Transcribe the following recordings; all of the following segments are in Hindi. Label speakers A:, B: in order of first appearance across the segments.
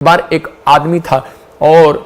A: बार एक आदमी था और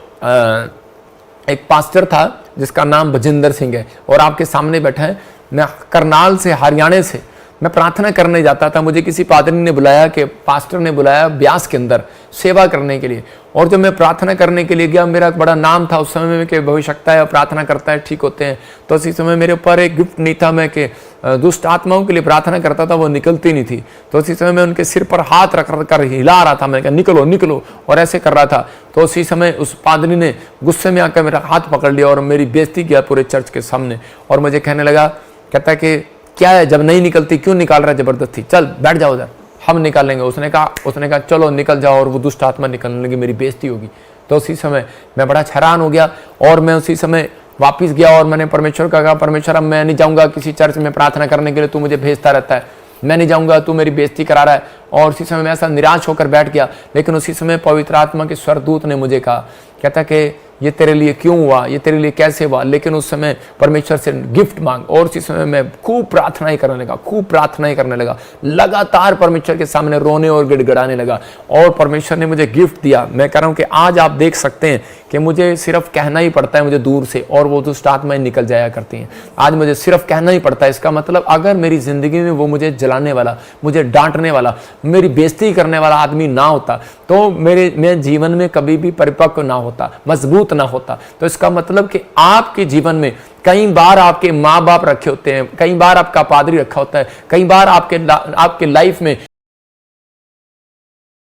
A: एक पास्टर था जिसका नाम भजिंदर सिंह है और आपके सामने बैठा है। मैं करनाल से, हरियाणा से मैं प्रार्थना करने जाता था। मुझे किसी पादरी ने बुलाया कि पास्टर ने बुलाया ब्यास के अंदर सेवा करने के लिए, और जब मैं प्रार्थना करने के लिए गया, मेरा बड़ा नाम था उस समय में कि भविष्यता है, प्रार्थना करता है, ठीक होते हैं। तो उसी समय मेरे ऊपर एक गिफ्ट नहीं था, मैं कि दुष्ट आत्माओं के लिए प्रार्थना करता था, वो निकलती नहीं थी। तो उसी समय मैं उनके सिर पर हाथ रख कर हिला रहा था, मैं कहा निकलो निकलो, और ऐसे कर रहा था। तो उसी समय उस पादरी ने गुस्से में आकर मेरा हाथ पकड़ लिया और मेरी बेइज्जती किया पूरे चर्च के सामने, और मुझे कहने लगा, कहता कि क्या है, जब नहीं निकलती क्यों निकाल रहा है जबरदस्ती, चल बैठ जाओ उधर, हम निकालेंगे। उसने कहा चलो निकल जाओ, और वो दुष्ट आत्मा निकलने लगी, मेरी बेइज्जती होगी। तो उसी समय मैं बड़ा हैरान हो गया और मैं उसी समय वापस गया और मैंने परमेश्वर का कहा, परमेश्वर अब मैं नहीं जाऊंगा किसी चर्च में प्रार्थना करने के लिए, तू मुझे भेजता रहता है, मैं नहीं जाऊंगा, तू मेरी बेइज्जती करा रहा है। और उसी समय मैं ऐसा निराश होकर बैठ गया। लेकिन उसी समय पवित्र आत्मा के स्वरदूत ने मुझे कहा, कहता कि ये तेरे लिए क्यों हुआ, ये तेरे लिए कैसे हुआ, लेकिन उस समय परमेश्वर से गिफ्ट मांग। और उसी समय मैं खूब प्रार्थनाएं करने लगा, लगातार परमेश्वर के सामने रोने और गिड़गिड़ाने लगा, और परमेश्वर ने मुझे गिफ्ट दिया। मैं कह रहा हूं कि आज आप देख सकते हैं कि मुझे सिर्फ कहना ही पड़ता है मुझे दूर से, और वो दुष्ट आत्माएं निकल जाया करती हैं। आज मुझे सिर्फ कहना ही पड़ता है। इसका मतलब अगर मेरी जिंदगी में वो मुझे जलाने वाला, मुझे डांटने वाला, मेरी बेइज्जती करने वाला आदमी ना होता, तो मैं जीवन में कभी भी परिपक्व ना होता, मजबूत ना होता। तो इसका मतलब कि आपके जीवन में कई बार आपके माँ बाप रखे होते हैं, कई बार आपका पादरी रखा होता है, कई बार आपके लाइफ में